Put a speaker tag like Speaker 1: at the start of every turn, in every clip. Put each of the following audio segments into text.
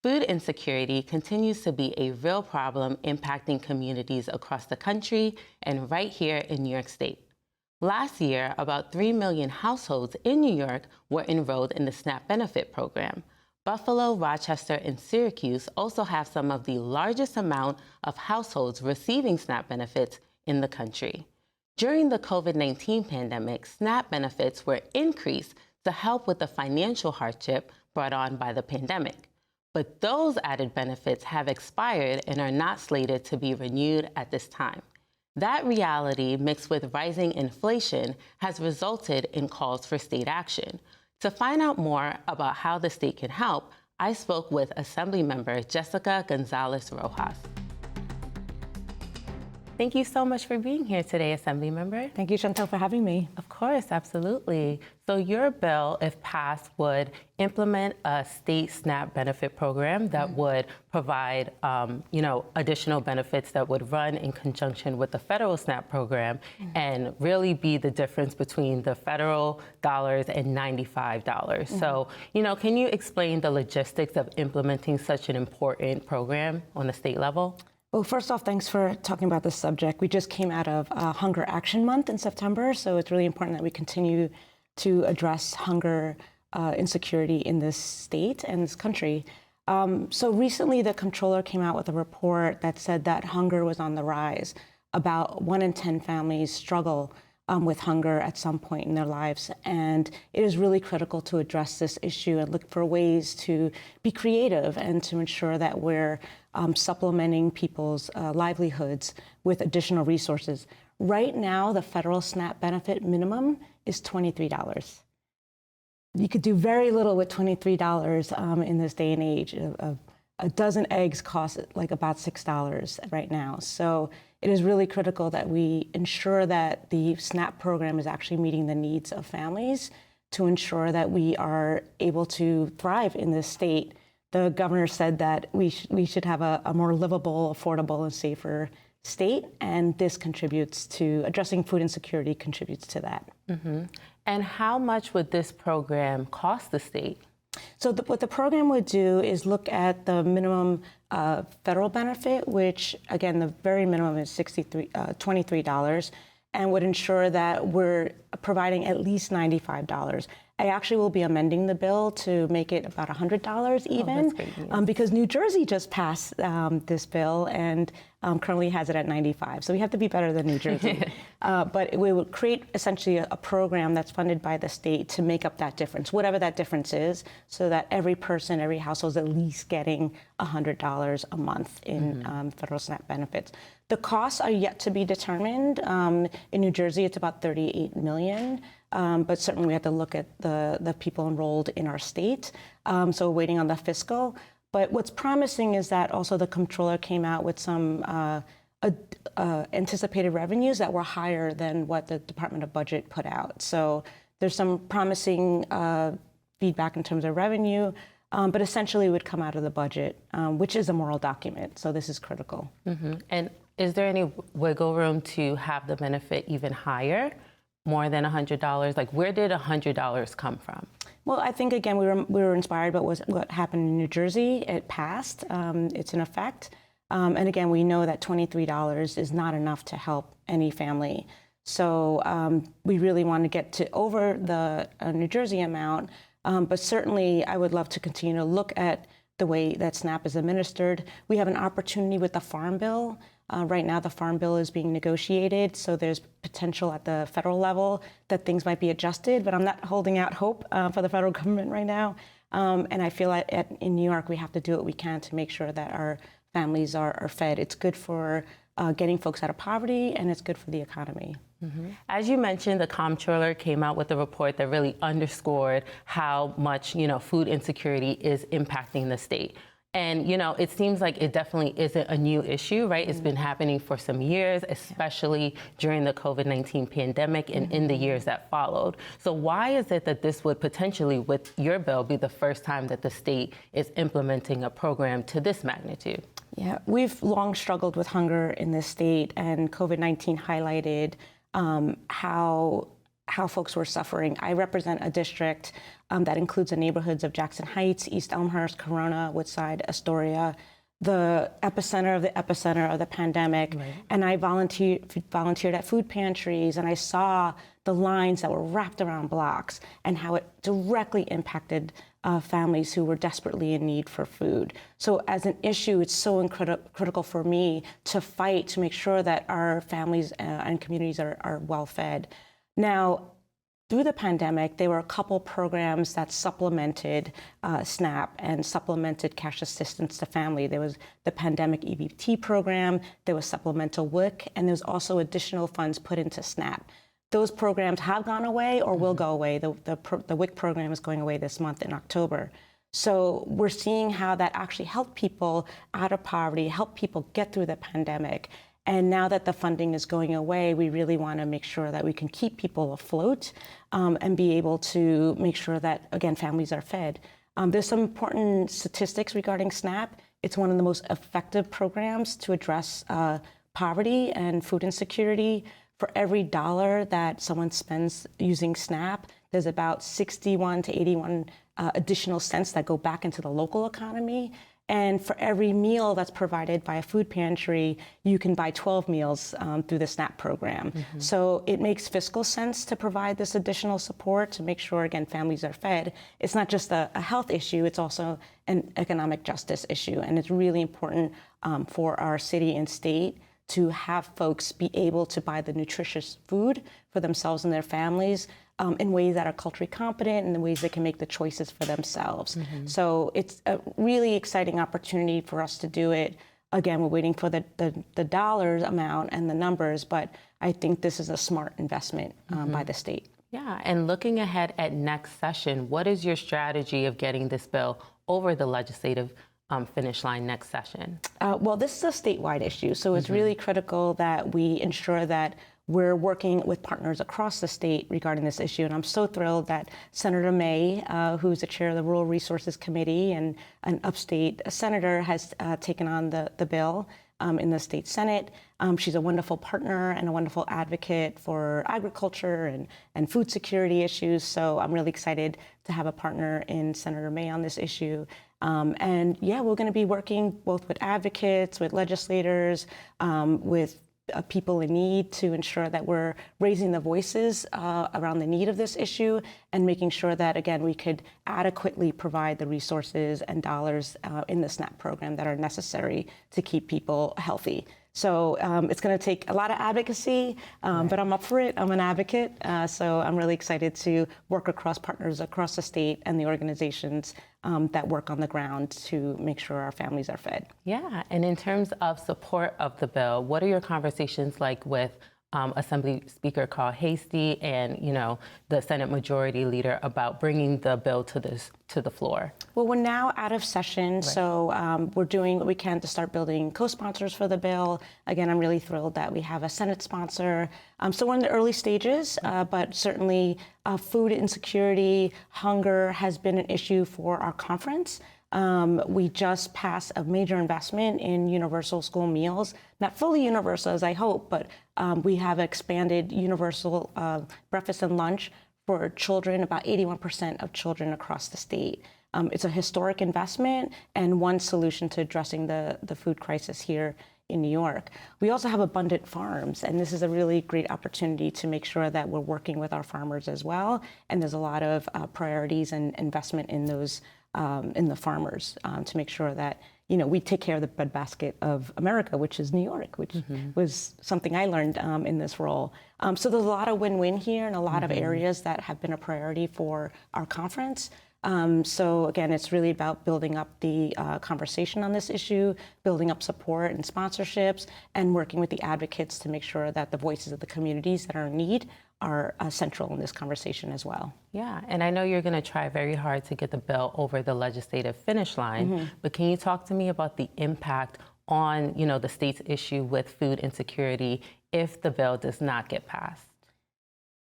Speaker 1: Food insecurity continues to be a real problem impacting communities across the country and right here in New York State. Last year, about 3 million households in New York were enrolled in the SNAP benefit program. Buffalo, Rochester, and Syracuse also have some of the largest amount of households receiving SNAP benefits in the country. During the COVID-19 pandemic, SNAP benefits were increased to help with the financial hardship brought on by the pandemic. But those added benefits have expired and are not slated to be renewed at this time. That reality, mixed with rising inflation, has resulted in calls for state action. To find out more about how the state can help, I spoke with Assembly Member Jessica González-Rojas. Thank you so much for being here today, Assembly Member.
Speaker 2: Thank you, Chantel, for having me.
Speaker 1: Of course, absolutely. So your bill, if passed, would implement a state SNAP benefit program that would provide, additional benefits that would run in conjunction with the federal SNAP program and really be the difference between the federal dollars and $95. So, can you explain the logistics of implementing such an important program on the state level?
Speaker 2: Well, first off, thanks for talking about this subject. We just came out of Hunger Action Month in September, so it's really important that we continue to address hunger insecurity in this state and this country. So recently, the comptroller came out with a report that said that hunger was on the rise. About 1 in 10 families struggle with hunger at some point in their lives. And it is really critical to address this issue and look for ways to be creative and to ensure that we're supplementing people's livelihoods with additional resources. Right now, the federal SNAP benefit minimum is $23. You could do very little with $23 in this day and age. A dozen eggs cost like about $6 right now. So it is really critical that we ensure that the SNAP program is actually meeting the needs of families to ensure that we are able to thrive in this state. The governor said that we should have a more livable, affordable, and safer state, and this contributes to addressing food insecurity, contributes to that.
Speaker 1: And how much would this program cost the state?
Speaker 2: So what the program would do is look at the minimum federal benefit, which, again, the very minimum is $23, and would ensure that we're providing at least $95. I actually will be amending the bill to make it about $100 even,
Speaker 1: that's great news.
Speaker 2: Because New Jersey just passed this bill and currently has it at 95. So we have to be better than New Jersey. But we would create essentially a program that's funded by the state to make up that difference, whatever that difference is, so that every person, every household is at least getting $100 a month in federal SNAP benefits. The costs are yet to be determined. In New Jersey, it's about $38 million. But certainly we have to look at the people enrolled in our state. So we're waiting on the fiscal. But what's promising is that also the comptroller came out with some anticipated revenues that were higher than what the Department of Budget put out. So there's some promising feedback in terms of revenue, but essentially it would come out of the budget, which is a moral document. So this is critical.
Speaker 1: And is there any wiggle room to have the benefit even higher? More than $100? Like, where did $100 come from?
Speaker 2: Well, I think, again, we were inspired by what happened in New Jersey. It passed. It's in effect. And again, we know that $23 is not enough to help any family. So we really want to get to over the New Jersey amount. But certainly, I would love to continue to look at the way that SNAP is administered. We have an opportunity with the Farm Bill. Right now, the Farm Bill is being negotiated, so there's potential at the federal level that things might be adjusted, but I'm not holding out hope for the federal government right now. And I feel like in New York, we have to do what we can to make sure that our families are fed. It's good for getting folks out of poverty, and it's good for the economy.
Speaker 1: As you mentioned, the comptroller came out with a report that really underscored how much, food insecurity is impacting the state. And, it seems like it definitely isn't a new issue, right? It's been happening for some years, especially during the COVID-19 pandemic and in the years that followed. So why is it that this would potentially, with your bill, be the first time that the state is implementing a program to this magnitude?
Speaker 2: Yeah, we've long struggled with hunger in this state, and COVID-19 highlighted how how folks were suffering. I represent a district that includes the neighborhoods of Jackson Heights, East Elmhurst, Corona, Woodside, Astoria, the epicenter of the pandemic.
Speaker 1: Right.
Speaker 2: And I volunteered at food pantries, and I saw the lines that were wrapped around blocks and how it directly impacted families who were desperately in need for food. So as an issue, it's so critical for me to fight to make sure that our families and communities are well fed. Now, through the pandemic, there were a couple programs that supplemented SNAP and supplemented cash assistance to family. There was the pandemic EBT program, there was supplemental WIC, and there was also additional funds put into SNAP. Those programs have gone away or will go away. The WIC program is going away this month in October. So we're seeing how that actually helped people out of poverty, helped people get through the pandemic. And now that the funding is going away, we really want to make sure that we can keep people afloat and be able to make sure that, again, families are fed. There's some important statistics regarding SNAP. It's one of the most effective programs to address poverty and food insecurity. For every dollar that someone spends using SNAP, there's about 61 to 81 additional cents that go back into the local economy. And for every meal that's provided by a food pantry, you can buy 12 meals through the SNAP program. Mm-hmm. So it makes fiscal sense to provide this additional support to make sure, again, families are fed. It's not just a health issue, it's also an economic justice issue. And it's really important for our city and state to have folks be able to buy the nutritious food for themselves and their families in ways that are culturally competent and in ways they can make the choices for themselves. Mm-hmm. So it's a really exciting opportunity for us to do it. Again, we're waiting for the dollars amount and the numbers, but I think this is a smart investment by the state.
Speaker 1: Yeah, and looking ahead at next session, what is your strategy of getting this bill over the legislative finish line next session?
Speaker 2: Well, this is a statewide issue, so it's really critical that we ensure that we're working with partners across the state regarding this issue. And I'm so thrilled that Senator May, who's the chair of the Rural Resources Committee and an upstate senator, has taken on the bill in the state Senate. She's a wonderful partner and a wonderful advocate for agriculture and food security issues. So I'm really excited to have a partner in Senator May on this issue. And yeah, we're going to be working both with advocates, with legislators, with people in need to ensure that we're raising the voices around the need of this issue and making sure that, again, we could adequately provide the resources and dollars in the SNAP program that are necessary to keep people healthy. So it's going to take a lot of advocacy, but I'm up for it. I'm an advocate. So I'm really excited to work across partners across the state and the organizations that work on the ground to make sure our families are fed.
Speaker 1: Yeah, and in terms of support of the bill, what are your conversations like with Assembly Speaker Carl Hastie and, the Senate Majority Leader about bringing the bill to the floor? Well,
Speaker 2: we're now out of session, right. So we're doing what we can to start building co-sponsors for the bill. Again, I'm really thrilled that we have a Senate sponsor. So we're in the early stages, but certainly food insecurity, hunger has been an issue for our conference. We just passed a major investment in universal school meals, not fully universal as I hope, but we have expanded universal breakfast and lunch for children, about 81% of children across the state. It's a historic investment and one solution to addressing the food crisis here in New York. We also have abundant farms, and this is a really great opportunity to make sure that we're working with our farmers as well. And there's a lot of priorities and investment in those in the farmers to make sure that we take care of the breadbasket of America, which is New York, which was something I learned in this role. So there's a lot of win-win here and a lot of areas that have been a priority for our conference. So again, it's really about building up the conversation on this issue, building up support and sponsorships, and working with the advocates to make sure that the voices of the communities that are in need are central in this conversation as well.
Speaker 1: Yeah, and I know you're going to try very hard to get the bill over the legislative finish line, but can you talk to me about the impact on, the state's issue with food insecurity if the bill does not get passed?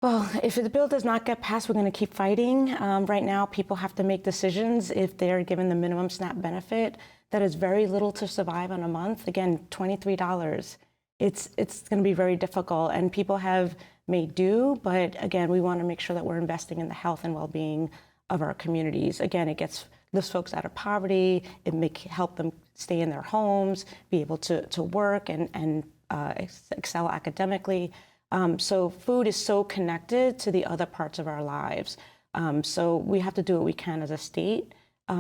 Speaker 2: Well, if the bill does not get passed, we're going to keep fighting. Right now, people have to make decisions if they're given the minimum SNAP benefit. That is very little to survive on a month. Again, $23. It's going to be very difficult, and people have may do. But again, we want to make sure that we're investing in the health and well-being of our communities. Again, it lifts folks out of poverty. It help them stay in their homes, be able to work and excel academically. So food is so connected to the other parts of our lives. So we have to do what we can as a state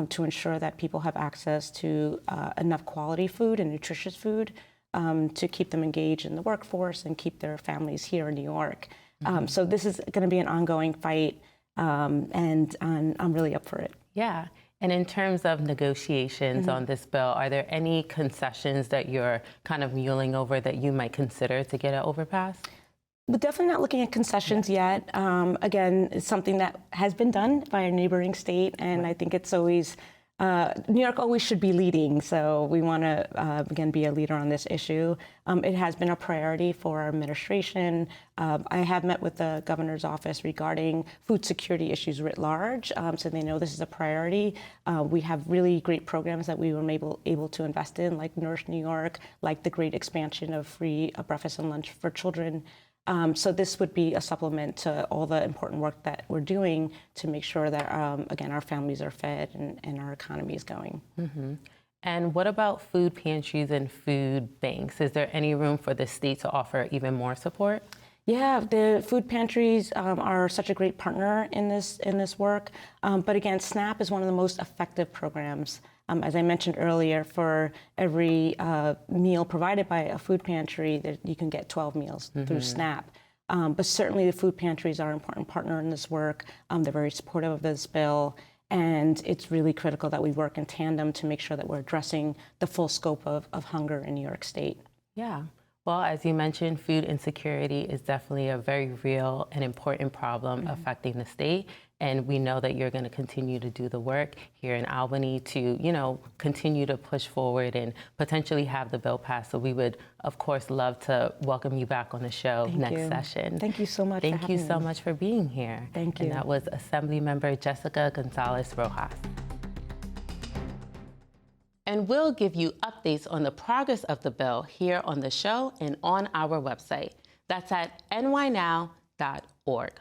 Speaker 2: to ensure that people have access to enough quality food and nutritious food to keep them engaged in the workforce and keep their families here in New York. So this is going to be an ongoing fight, and I'm really up for it.
Speaker 1: Yeah. And in terms of negotiations on this bill, are there any concessions that you're kind of mulling over that you might consider to get it overpassed?
Speaker 2: We're definitely not looking at concessions yet. Again, it's something that has been done by a neighboring state, and I think it's always, New York always should be leading, so we want to, again, be a leader on this issue. It has been a priority for our administration. I have met with the governor's office regarding food security issues writ large, so they know this is a priority. We have really great programs that we were able to invest in, like Nourish New York, like the great expansion of free breakfast and lunch for children. So this would be a supplement to all the important work that we're doing to make sure that, again, our families are fed and our economy is going.
Speaker 1: And what about food pantries and food banks? Is there any room for the state to offer even more support?
Speaker 2: Yeah, the food pantries are such a great partner in this work. But again, SNAP is one of the most effective programs. As I mentioned earlier, for every meal provided by a food pantry, that you can get 12 meals through SNAP. But certainly the food pantries are an important partner in this work. They're very supportive of this bill. And it's really critical that we work in tandem to make sure that we're addressing the full scope of hunger in New York State.
Speaker 1: Yeah. Well, as you mentioned, food insecurity is definitely a very real and important problem affecting the state. And we know that you're going to continue to do the work here in Albany to, continue to push forward and potentially have the bill passed. So we would, of course, love to welcome you back on the show next session.
Speaker 2: Thank you so much for having me.
Speaker 1: Thank you so much for being here.
Speaker 2: Thank you.
Speaker 1: And that was Assembly Member Jessica González-Rojas. And we'll give you updates on the progress of the bill here on the show and on our website. That's at nynow.org.